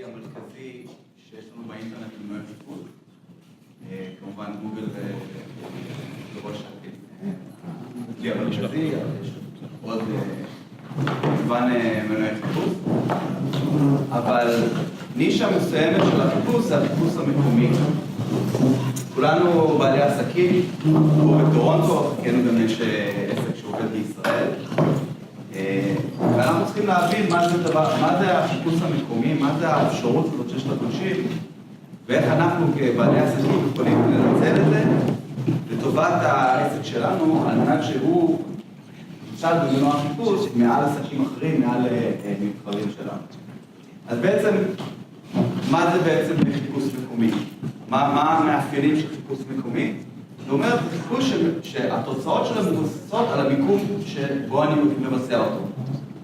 המרכזי שיש לנו באינטרנט במנועי חיפוש. כמובן גוגל וראש הכלי המרכזי, יש עוד מגוון מנועי חיפוש. אבל נישה מסוימת של החיפוש זה החיפוש המקומי. כולנו בעלי עסקים, פה בטורונטו, חלקנו גם יש עסק שעובד בישראל. ואנחנו צריכים להבין מה זה החיפוש המקומי, מה זה האפשרות הזאת שיש לאנשים, ואיך אנחנו כבעלי עסקים יכולים לנצל את זה לטובת העסק שלנו, על מנת שהוא ימשל במנוע החיפוש מעל עסקים אחרים, מעל מתחרים שלנו. אז בעצם, מה זה בעצם חיפוש מקומי? מה המאפיינים של חיפוש מקומי? זאת אומרת, זה חיפוש שהתוצאות שלו מבוססות על המיקום שבו אני מבצע אותו.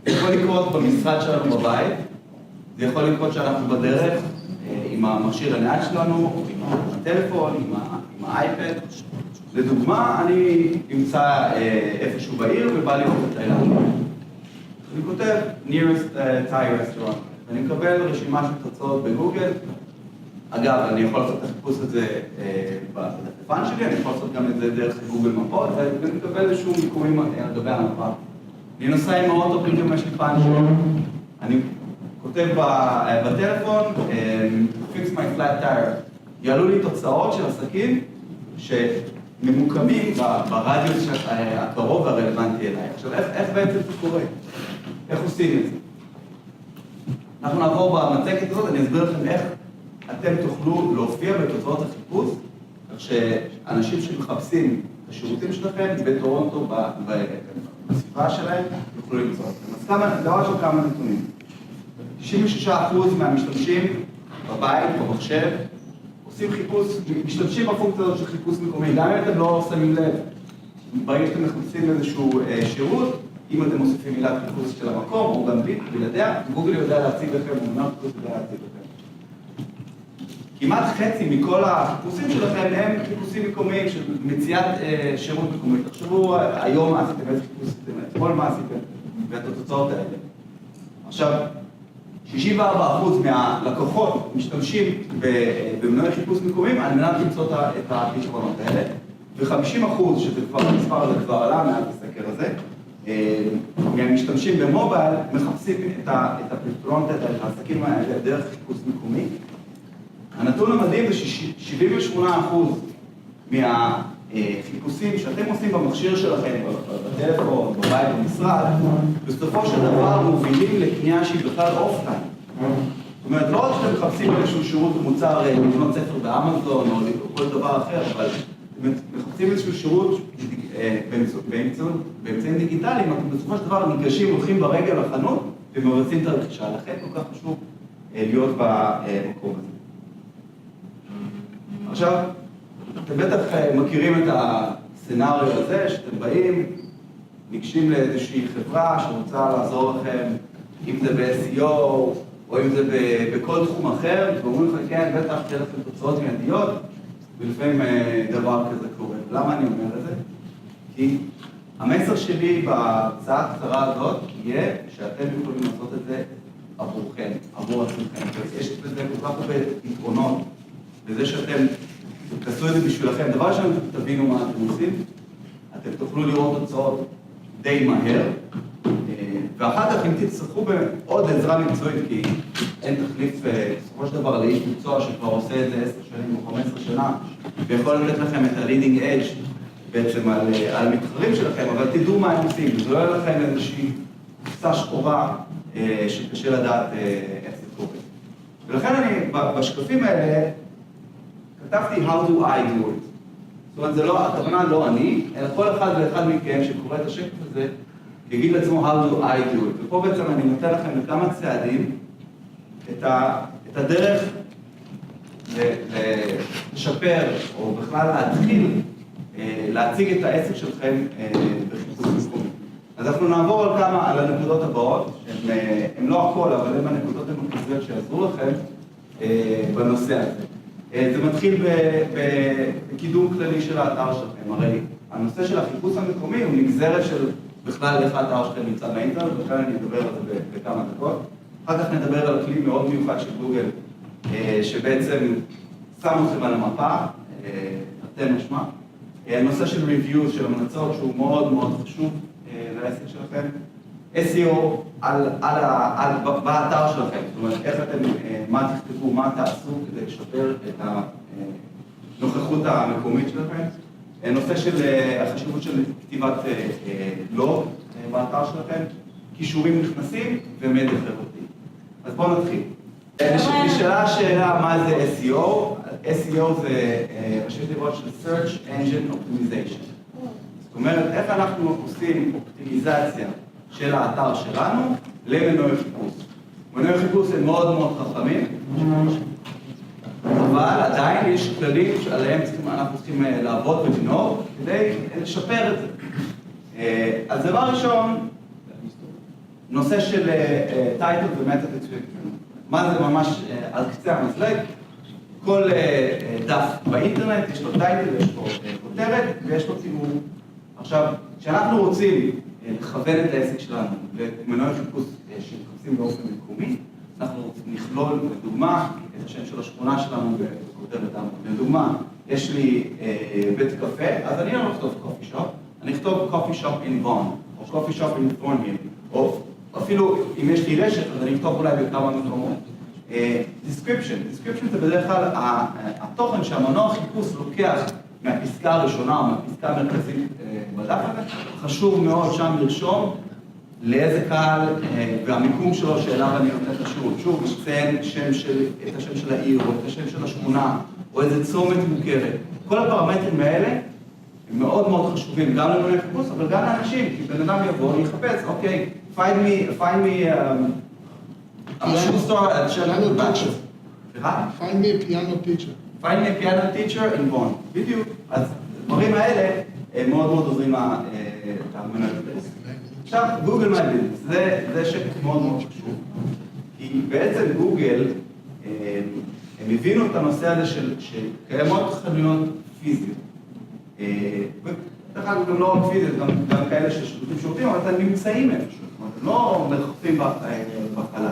זה יכול לקרות במשרד שלנו בבית, זה יכול לקרות שאנחנו בדרך עם המכשיר הנייד שלנו, עם הטלפון, עם האייפד. לדוגמה, אני נמצא איפשהו בעיר ובא לראות את תאילנד. אני כותב nearest Thai restaurant, ואני מקבל רשימה של תוצאות בגוגל. אגב, אני יכול לעשות את החיפוש הזה בטלפון שלי, אני יכול לעשות גם את זה דרך גוגל מפות, ואני מקבל איזשהו מיקומים על גבי המפה. אני נוסע עם האוטו, פתאום יש לי פאנץ' אני כותב בטלפון, fix my flat tire. יעלו לי תוצאות של עסקים שממוקמים ברדיוס הקרוב והרלוונטי אליי. עכשיו, איך בעצם זה קורה? איך עושים את זה? אנחנו נעבור במצגת הזאת, אני אסביר לכם איך אתם תוכלו להופיע בתוצאות החיפוש, כך שאנשים שמחפשים את השירותים שלכם בטורונטו, בסביבה שלהם, יוכלו למצוא אתכם. אז דבר של כמה נתונים. 96% מהמשתמשים בבית, במחשב, עושים חיפוש, משתמשים בפונקציה הזאת של חיפוש מקומי, גם אם אתם לא שמים לב. ברגע שאתם מחפשים איזשהו שירות, אם אתם מוסיפים מילת חיפוש של המקום, או גם בלעדיה, גוגל יודע להציג לכם, או מנוע חיפוש יודע להציג לכם. כמעט חצי מכל החיפושים שלכם הם חיפושים מקומיים של מציאת שירות מקומי. תחשבו היום מה עשיתם, איזה חיפוש עשיתם, אתמול מה עשיתם, ואת התוצאות האלה. עכשיו, 64% מהלקוחות משתמשים במנועי חיפוש מקומיים על מנת למצוא את הפתרונות האלה, ו-50%, שזה כבר, המספר הזה כבר עלה מעל הסקר הזה, מהמשתמשים במובייל מחפשים את הפתרונות האלה, את העסקים האלה, דרך חיפוש מקומי. הנתון המדהים זה ש-78% מהחיפושים שאתם עושים במכשיר שלכם, בטלפון, בבית, במשרד, בסופו של דבר מובילים לקנייה שהיא בכלל אוף-טיים. זאת אומרת, לא רק שאתם מחפשים איזשהו שירות ומוצר לקנות ספר באמזון או כל דבר אחר, אבל מחפשים איזשהו שירות באמצעים דיגיטליים, אתם בסופו של דבר ניגשים, הולכים ברגל לחנות ומבצעים את הרכישה. לכן כל כך חשוב להיות במקום הזה. עכשיו, אתם בטח מכירים את הסצנריו הזה, שאתם באים, ניגשים לאיזושהי חברה שרוצה לעזור לכם, אם זה ב-SEO, או אם זה בכל תחום אחר, ואומרים לך, כן, בטח, תהיה לכם תוצאות מיידיות, ולפעמים דבר כזה קורה. למה אני אומר את זה? כי המסר שלי בהרצאה הקצרה הזאת יהיה שאתם יכולים לעשות את זה עבורכם, עבור עצמכם. יש בזה כל כך הרבה יתרונות, בזה שאתם תעשו את זה בשבילכם. דבר ראשון, תבינו מה אתם עושים, אתם תוכלו לראות תוצאות די מהר, ואחר כך אם תצטרכו בעוד עזרה מקצועית, כי אין תחליף בסופו של דבר לאיש מקצוע שכבר עושה את זה 10 שנים או 15 שנה, ויכול לתת לכם את ה-leading edge בעצם על מתחרים שלכם, אבל תדעו מה הם עושים, זה לא יהיה לכם איזושהי קופסה שחורה שקשה לדעת איך זה קורה. ולכן אני, בשקפים האלה, כתבתי How do I do it. זאת אומרת, זה לא, הכוונה לא אני, אלא כל אחד ואחד מכם שקורא את השקף הזה, יגיד לעצמו How do I do it. ופה בעצם אני נותן לכם בכמה צעדים את הדרך לשפר, או בכלל להתחיל, להציג את העסק שלכם בחיפוש מקומי. אז אנחנו נעבור על הנקודות הבאות, הן לא הכל, אבל הן הנקודות המרכזיות שיעזרו לכם בנושא הזה. זה מתחיל בקידום כללי של האתר שלכם. הרי הנושא של החיפוש המקומי הוא נגזרת של בכלל איך האתר שלכם נמצא באינטרנט, וכאן אני אדבר על זה בכמה דקות. אחר כך נדבר על כלי מאוד מיוחד של גוגל, שבעצם שם אתכם על המפה, אתם משמע. הנושא של reviews, של המלצות, שהוא מאוד מאוד חשוב לעסק שלכם. SEO באתר שלכם, זאת אומרת, איך אתם, מה תכתבו, מה תעשו כדי לשפר את הנוכחות המקומית שלכם. נושא של החשיבות של כתיבת לוג באתר שלכם, קישורים נכנסים ומדיה חברתי. אז בואו נתחיל. נשאלה השאלה מה זה SEO. SEO זה ראשי תיבות של Search Engine Optimization. זאת אומרת, איך אנחנו עושים אופטימיזציה של האתר שלנו למנועי חיפוש. מנועי חיפוש הם מאוד מאוד חכמים, אבל עדיין יש כללים שעליהם אנחנו צריכים לעבוד ולנהוג כדי לשפר את זה. אז דבר ראשון, נושא של טייטל ומטה טריטמנט. מה זה ממש על קצה המזלג? כל דף באינטרנט יש לו טייטל, יש לו כותרת ויש לו ציור. עכשיו, כשאנחנו רוצים לכוון את העסק שלנו למנועי חיפוש שמחפשים באופן מקומי, אנחנו נכלול, לדוגמה, את השם של השכונה שלנו בכותרת העמוד. לדוגמה, יש לי בית קפה, אז אני לא אכתוב קופי שופ, אני אכתוב קופי שופ in Vaughan, או קופי שופ in Thornhill, או אפילו אם יש לי רשת, אז אני אכתוב אולי בכמה מקומות. description זה בדרך כלל התוכן שהמנוע חיפוש לוקח מהפסקה הראשונה או מהפסקה המרכזית בדף הזה, חשוב מאוד שם לרשום לאיזה קהל והמיקום שלו שאליו אני נותן את השירות. שוב, מציין את השם של העיר או את השם של השכונה או איזה צומת מוכרת. כל הפרמטרים האלה הם מאוד מאוד חשובים גם למנועי חיפוש, אבל גם לאנשים, כי בן אדם יבוא, יחפש, אוקיי, find me a shoe store at Shannon Batches. Find me a piano teacher. Find me a piano teacher in Vaughan. בדיוק. אז הדברים האלה מאוד מאוד עוזרים למנועי חיפוש. עכשיו, גוגל מיי ביזנס, זה שקף מאוד מאוד חשוב. כי בעצם גוגל, הם הבינו את הנושא הזה שקיימות חנויות פיזיות. דרך אגב, גם לא רק פיזיות, גם כאלה ששותפים שירותים, אבל אתם נמצאים איפשהו. זאת אומרת, הם לא מרחפים בחלל.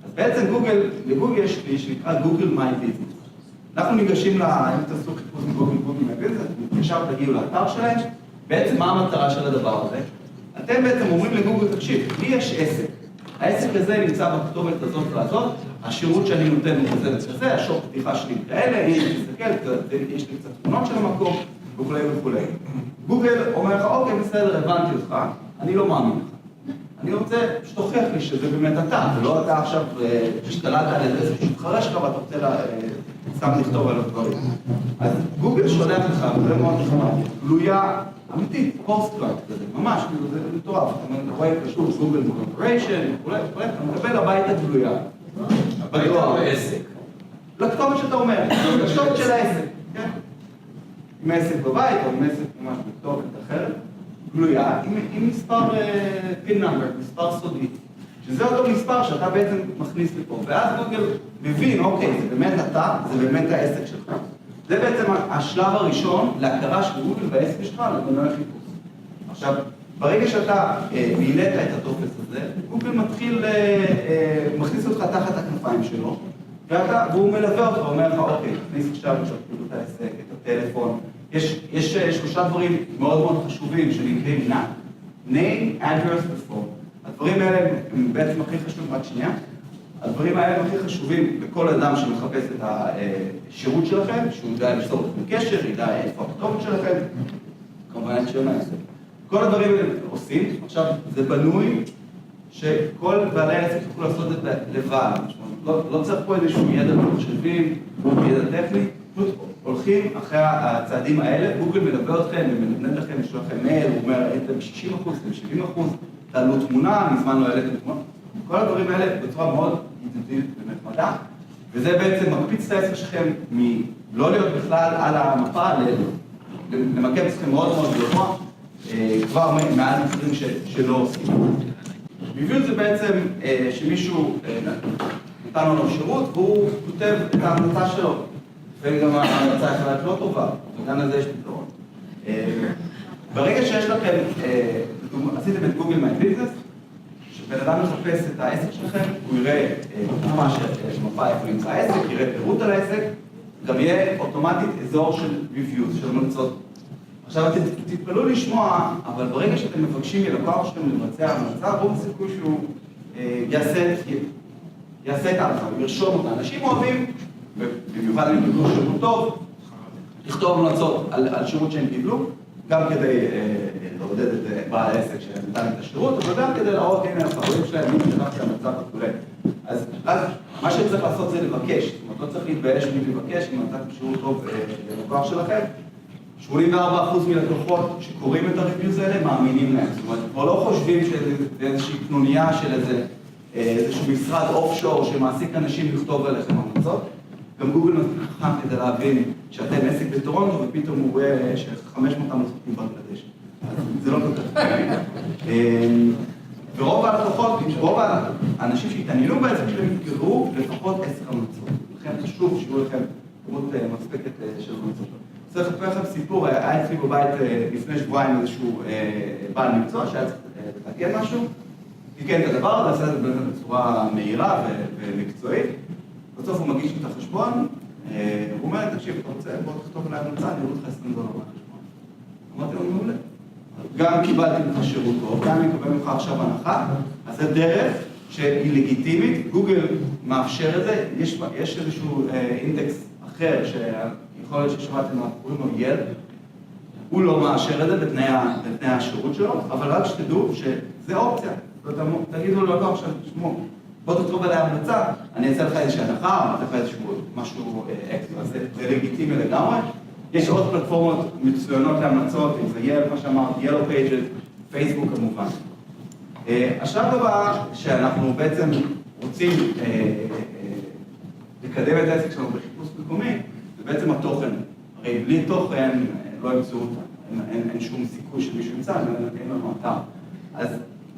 אז בעצם לגוגל יש כלי שנקרא גוגל מיי ביזנס. אנחנו ניגשים, אם תעשו חיפוש מגוגל מיי ביזנס, ישר תגיעו לאתר שלהם. בעצם מה המטרה של הדבר הזה? אתם בעצם אומרים לגוגל, תקשיב, לי יש עסק. העסק הזה נמצא בכתובת הזאת והזאת, השירות שאני נותן הוא כזה וכזה, השוק פתיחה שלי כאלה, יש לי להסתכל, יש לי קצת תמונות של המקום, וכו' וכו'. גוגל אומר לך, אוקיי, בסדר, הבנתי אותך, אני לא מאמין לך. אני רוצה שתוכיח לי שזה באמת אתה, ולא אתה עכשיו השתלטת על איזה שתחרש לך ואתה רוצה סתם לכתוב על הדברים. אז גוגל שולח לך, וזה מאוד נחמד, גלויה אמיתית, פוסט-קארט כזה, ממש, זה מטורף. אתה רואה פשוט גוגל קורפוריישן, וכו', אתה מקבל הביתה גלויה. הביתה או עסק? לכתובת שאתה אומר, לכתובת של העסק, כן? עם העסק בבית או עם עסק ממש בכתובת אחרת, גלויה עם מספר פין נאמבר, מספר סודי, שזה אותו מספר שאתה בעצם מכניס לפה, ואז גוגל מבין, אוקיי, זה באמת אתה, זה באמת העסק שלך. זה בעצם השלב הראשון להכרה של גוגל בעסק שלך למנועי חיפוש. עכשיו, ברגע שאתה מילאת את הטופס הזה, גוגל מכניס אותך תחת הכנפיים שלו, והוא מלווה אותך, הוא אומר לך, אוקיי, תכניס עכשיו את העסק, את הטלפון. יש שלושה דברים מאוד מאוד חשובים שנקראים name, address ו-phone. הדברים האלה הם בעצם הכי חשובים, רק שנייה. הדברים האלה הם הכי חשובים לכל אדם שמחפש את השירות שלכם, שהוא ידע ליצור את הקשר, ידע איפה הכתובת שלכם, כמובן את שם העסק. כל הדברים האלה עושים, עכשיו זה בנוי שכל בעלי העסק יוכלו לעשות את זה לבד. לא צריך פה איזשהו ידע מחשבים, ידע טכני, פשוט הולכים אחרי הצעדים האלה, גוגל מלווה אתכם ומנתנת לכם, יש לכם מייל, הוא אומר, הייתם 60%, אתם 70%, תעלו תמונה, מזמן לא העליתם תמונה. כל הדברים האלה בצורה מאוד ידידותית ונחמדה, וזה בעצם מקפיץ את העסק שלכם מלא להיות בכלל על המפה, למקם אתכם מאוד מאוד גבוה, כבר מעל דברים שלא עושים. ביביול זה בעצם שמישהו נתן לנו שירות, והוא כותב את ההמלצה שלו. וגם ההמלצה יכולה להיות לא טובה, וגם לזה יש פתרון. ברגע שיש לכם, עשיתם את גוגל מיי ביזנס, כשבן אדם מחפש את העסק שלכם, הוא יראה ממש מפה איפה נמצא העסק, יראה פירוט על העסק, גם יהיה אוטומטית אזור של reviews, של המלצות. עכשיו אתם תתפלאו לשמוע, אבל ברגע שאתם מבקשים מלקוח שלכם לבצע המלצה, רוב הסיכוי שהוא יעשה את ההמלצה, הוא ירשום אותה. אנשים אוהבים, במיוחד אם קיבלו שירות טוב, לכתוב המלצות על שירות שהם קיבלו, גם כדי לעודד את בעל העסק שנתן את השירות, אבל גם כדי להראות, הנה, החברים שלהם, מי שלחתי המלצה וכו'. אז מה שצריך לעשות זה לבקש, זאת אומרת, לא צריך להתבייש לבקש, אם נתתם שירות טוב ללקוח שלכם. 84% מלקוחות שקוראים את הריוויוז האלה מאמינים להם. זאת אומרת, כבר לא חושבים שזה איזושהי קנוניה של איזשהו משרד אופשור שמעסיק אנשים לכתוב עליכם המלצות. גם גוגל מספיק חכם כדי להבין שאתם עסק בטורונטו ופתאום הוא רואה ש500 המלצות מבנגלדש. זה לא כל כך קיים. ורוב הלקוחות, רוב האנשים שהתעניינו בעסק שלהם יקראו לפחות 10 המלצות. לכן חשוב שיהיו לכם כמות מספקת של המלצות. צריך לספר לכם סיפור, היה אצלי בבית לפני שבועיים איזשהו בעל מקצוע שהיה צריך לתקן משהו, תיקן את הדבר הזה, עשה את זה בצורה מהירה ומקצועית. בסוף הוא מגיש את החשבון, הוא אומר, תקשיב, אתה רוצה, בוא תכתוב עליי המלצה, אני אוריד לך $20 מהחשבון. אמרתי לו, מעולה. גם קיבלתי ממך שירות טוב, גם אני אקבל ממך עכשיו הנחה, אז זה דרך שהיא לגיטימית, גוגל מאפשר את זה, יש איזשהו אינדקס אחר שיכול להיות ששמעתם מה קוראים לו יל, הוא לא מאשר את זה בתנאי השירות שלו, אבל רק שתדעו שזה אופציה. תגידו לו לא עכשיו, תשמעו, בוא תכתוב עליה המלצה, אני אעשה לך איזושהי הנחה, אני אעשה לך איזשהו משהו אקסטרה, זה לגיטימי לגמרי. יש עוד פלטפורמות מצוינות להמלצות, אם זה יל, מה שאמרת, Yellow Pages, פייסבוק כמובן. השלב הבא שאנחנו בעצם רוצים לקדם את העסק שלנו בחיפוש מקומי, זה בעצם התוכן. הרי בלי תוכן לא ימצאו אותה, אין שום סיכוי שמישהו ימצא, אין לנו אתר. אז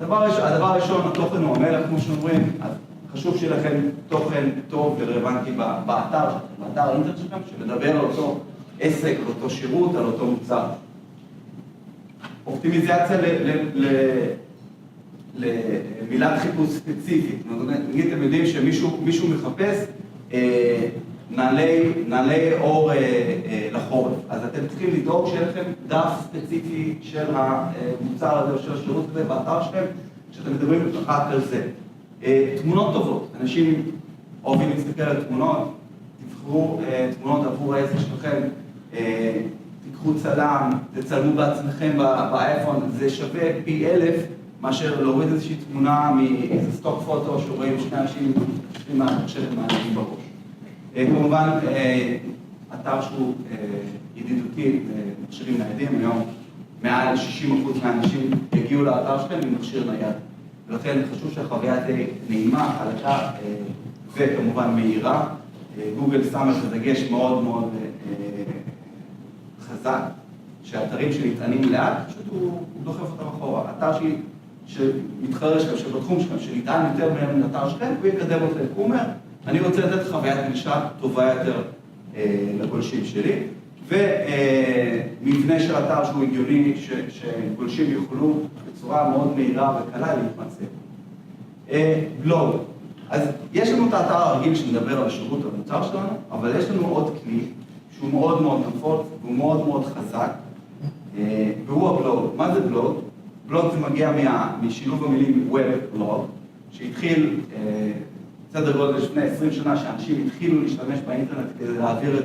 הדבר הראשון, התוכן הוא המלך, כמו שאומרים, אז חשוב שיהיה לכם תוכן טוב ורלוונטי באתר האינטרנט שלכם, שמדבר על אותו עסק, על אותו שירות, על אותו מוצר. אופטימיזציה למילת חיפוש ספציפית. נגיד, אתם יודעים שמישהו מחפש נעלי אור לחורף. אז אתם צריכים לדאוג שיהיה לכם דף ספציפי של המוצר הזה או של השירות הזה באתר שלכם, שאתם מדברים רק על זה. תמונות טובות. אנשים אוהבים להסתכל על תמונות, תבחרו תמונות עבור העסק שלכם, תיקחו צלם, תצלמו בעצמכם באייפון, זה שווה פי 1000 מאשר להוריד איזושהי תמונה מאיזה סטוק פוטו שרואים שני אנשים שני מהמחשב מעניינים בראש. כמובן, אתר שהוא ידידותי למכשירים ניידים, היום מעל 60% מהאנשים יגיעו לאתר שלהם עם מכשיר נייד. ולכן חשוב שהחוויה תהיה נעימה, חלקה וכמובן מהירה. גוגל שם את הדגש מאוד מאוד חזק, שהאתרים שנטענים לאט, פשוט הוא דוחף אותם אחורה. אתר שמתחרר שלכם, שבתחום שלכם, שנטען יותר מאתר שלכם, הוא יקדם אותם. הוא אומר, אני רוצה לתת חוויית גלישה טובה יותר לגולשים שלי, ומבנה של אתר שהוא הגיוני, שגולשים יוכלו בצורה מאוד מהירה וקלה להתמצא. בלוג. אז יש לנו את האתר הרגיל שמדבר על השירות המוצר שלנו, אבל יש לנו עוד כלי שהוא מאוד מאוד נפוץ והוא מאוד מאוד חזק, והוא הבלוג. מה זה בלוג? בלוג זה מגיע משילוב המילים Web blog, שהתחיל סדר גודל לפני 20 שנה שאנשים התחילו להשתמש באינטרנט כדי להעביר את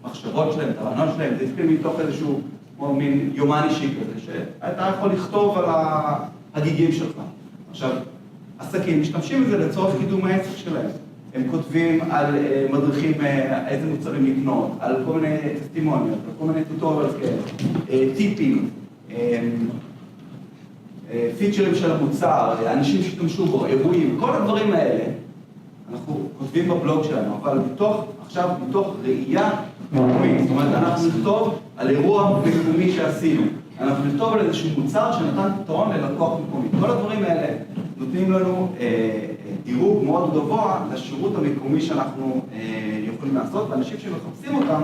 המחשבות שלהם, את הרעיונות שלהם, זה התחיל מתוך איזשהו מין יומן אישי כזה, שאתה יכול לכתוב על הגיגים שלך. עכשיו, עסקים משתמשים בזה לצורך קידום העסק שלהם. הם כותבים על מדריכים איזה מוצרים לקנות, על כל מיני טסטימוניות, על כל מיני טוטוריאלס כאלה, טיפים, פיצ'רים של המוצר, אנשים שהשתמשו בו, אירועים, כל הדברים האלה, אנחנו כותבים בבלוג שלנו, אבל עכשיו מתוך ראייה מקומית, זאת אומרת, אנחנו נכתוב על אירוע מקומי שעשינו, אנחנו נכתוב על איזשהו מוצר שנתן פתרון ללקוח מקומי. כל הדברים האלה נותנים לנו דירוג מאוד גבוה לשירות המקומי שאנחנו יכולים לעשות, ואנשים שמחפשים אותם,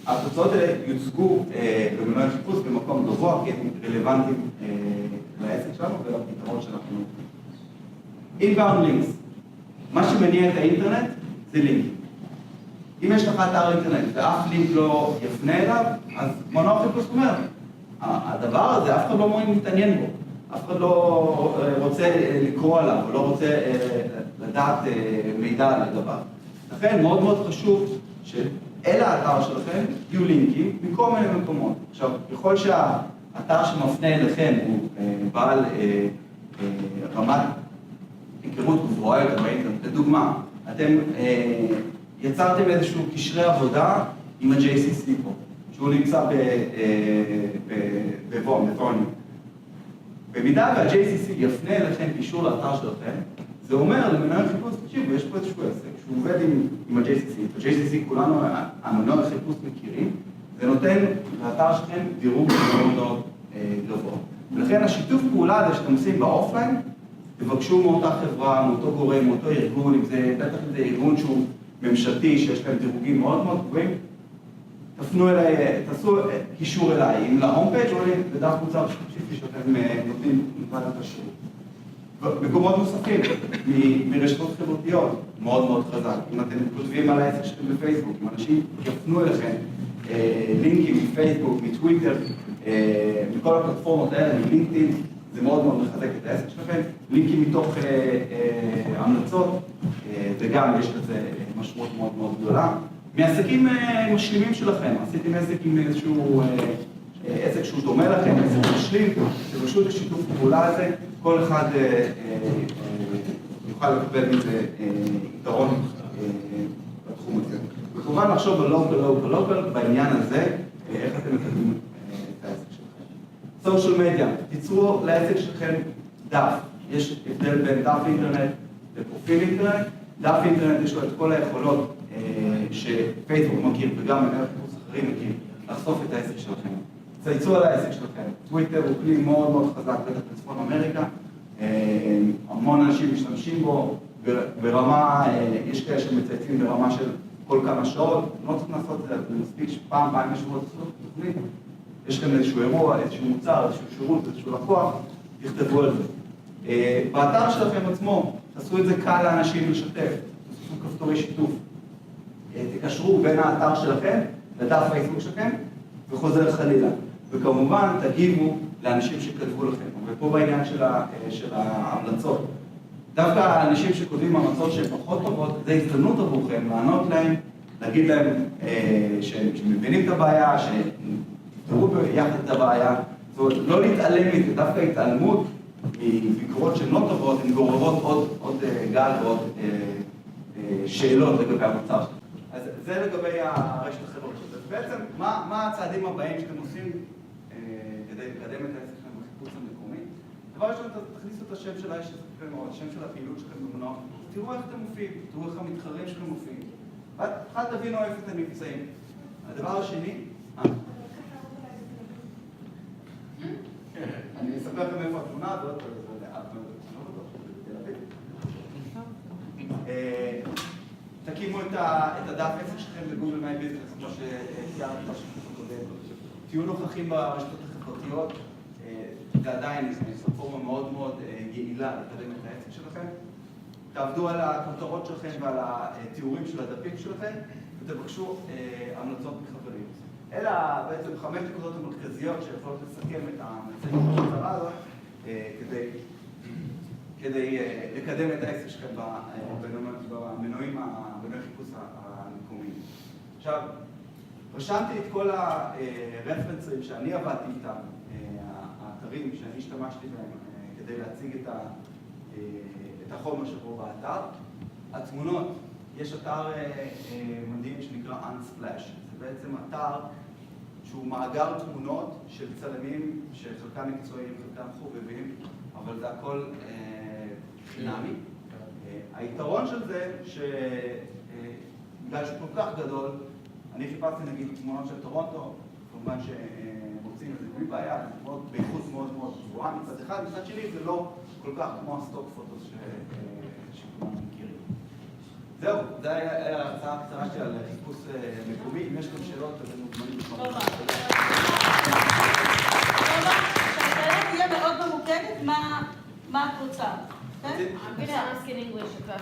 התוצאות האלה יוצגו במנועי חיפוש במקום גבוה, כי הם רלוונטיים לעסק שלנו ולפתרון שאנחנו inbound links. מה שמניע את האינטרנט זה לינק. אם יש לך אתר אינטרנט ואף לינק לא יפנה אליו, אז מנוע חיפוש אומר, הדבר הזה, אף אחד לא מתעניין בו, אף אחד לא רוצה לקרוא עליו, או לא רוצה לדעת מידע על הדבר. לכן מאוד מאוד חשוב שאל האתר שלכם יהיו לינקים מכל מיני מקומות. עכשיו, ככל שהאתר שמפנה אליכם הוא בעל רמת היכרות גבוהה יותר באינטרנט, לדוגמה, אתם יצרתם איזשהו קשרי עבודה עם ה-JCC פה, שהוא נמצא בוורניו. במידה וה-JCC יפנה אליכם קישור לאתר שלכם, זה אומר למנוע חיפוש, תקשיבו, יש פה איזשהו עסק, שהוא עובד עם ה-JCC. את ה-JCC כולנו, המנוע חיפוש מכירים, זה נותן לאתר שלכם דירוג מאוד גבוה. ולכן השיתוף פעולה הזה שאתם עושים באופליין, תבקשו מאותה חברה, מאותו גורם, מאותו ארגון, אם זה, בטח אם זה ארגון שהוא ממשלתי, שיש להם דירוגים מאוד מאוד גבוהים, תפנו אליי, תעשו קישור אליי, אם להום פייג' או לדף מוצר ספציפי שאתם נותנים לבד את השירות. מקומות נוספים, מרשתות חברתיות, מאוד מאוד חזק. אם אתם כותבים על העסק שלכם בפייסבוק, אם אנשים יפנו אליכם לינקים מפייסבוק, מטוויטר, מכל הפלטפורמות האלה, מלינקדאין, זה מאוד מאוד מחזק את העסק שלכם. לינקים מתוך המלצות, וגם יש לזה משמעות מאוד מאוד גדולה. מעסקים משלימים שלכם, עשיתם עסק עם איזשהו עסק שהוא דומה לכם, עסק משלים, תבקשו את השיתוף הפעולה הזה, כל אחד יוכל לקבל מזה יתרון בתחום הזה. וכמובן לחשוב בלוקל בעניין הזה, איך אתם מקדמים את העסק שלכם. סושיאל מדיה, תיצרו לעסק שלכם דף. יש הבדל בין דף אינטרנט לפרופיל אינטרנט. דף אינטרנט יש לו את כל היכולות שפייסבוק מכיר וגם מנהל חיפוש אחרים מכיר, לחשוף את העסק שלכם. צייצו על העסק שלכם. טוויטר הוא כלי מאוד מאוד חזק בטח בצפון אמריקה. המון אנשים משתמשים בו ברמה, יש כאלה שמצייצים ברמה של כל כמה שעות. לא צריך לעשות את זה, זה מספיק שפעם בשבוע תעשו תוכנית. יש לכם איזשהו אירוע, איזשהו מוצר, איזשהו שירות, איזשהו לקוח, תכתבו על זה. באתר שלכם עצמו, תעשו את זה קל לאנשים לשתף, תעשו כפתורי שיתוף. תקשרו בין האתר שלכם לדף פייסבוק שלכם וחוזר חלילה. וכמובן תגיבו לאנשים שכתבו לכם. ופה בעניין של ההמלצות. דווקא האנשים שכותבים המלצות שהן פחות טובות, זה הזדמנות עבורכם לענות להם, להגיד להם שמבינים את הבעיה, שתראו ביחד את הבעיה. זאת אומרת, לא להתעלם מזה, דווקא התעלמות מביקורות שהן לא טובות, הן גוררות עוד גל ועוד שאלות לגבי המוצר שלכם. אז זה לגבי הרשת החברתית. אז בעצם, מה הצעדים הבאים שאתם עושים כדי לקדם את העסק שלכם בחיפוש המקומי? דבר ראשון, תכניסו את השם של העסק שלכם או השם של הפעילות שלכם במנוע, תראו איך אתם מופיעים, תראו איך המתחרים שלכם מופיעים. ואחד תבינו איפה אתם נמצאים. הדבר השני, אני אספר לכם איפה התמונה הזאת, תקימו את הדף עסק שלכם בגוגל מיי ביזנס, כמו שציירתי בשקף הקודם. תהיו נוכחים ברשתות החברתיות, זה עדיין פלטפורמה מאוד מאוד יעילה לקדם את העסק שלכם. תעבדו על הכותרות שלכם ועל התיאורים של הדפים שלכם, ותבקשו המלצות מחברים. אלה בעצם 5 נקודות המרכזיות שיכולות לסכם את המצגת הקצרה הזאת, כדי לקדם את העסק שלכם במנועי חיפוש המקומיים. עכשיו, רשמתי את כל הרפרנסים שאני עבדתי איתם, האתרים שאני השתמשתי בהם כדי להציג את החומר שבו באתר. התמונות, יש אתר מדהים שנקרא Unsplash. זה בעצם אתר שהוא מאגר תמונות של צלמים שחלקם מקצועיים, חלקם חובבים, אבל זה הכל חינמי. היתרון של זה, שבגלל שהוא כל כך גדול, אני חיפשתי נגיד תמונות של טורונטו, כמובן שמוצאים את זה בלי בעיה, באיכות מאוד מאוד גבוהה מצד אחד, מצד שני זה לא כל כך כמו הסטוק פוטוס שכולנו מכירים. זהו, זה היה ההרצאה הקצרה שלי על חיפוש מקומי. אם יש לכם שאלות, אז אני מוזמנים לשמוע. טובה, שהשאלה תהיה מאוד ממוקדת, מה את רוצה? רצית- I'm gonna ask in English if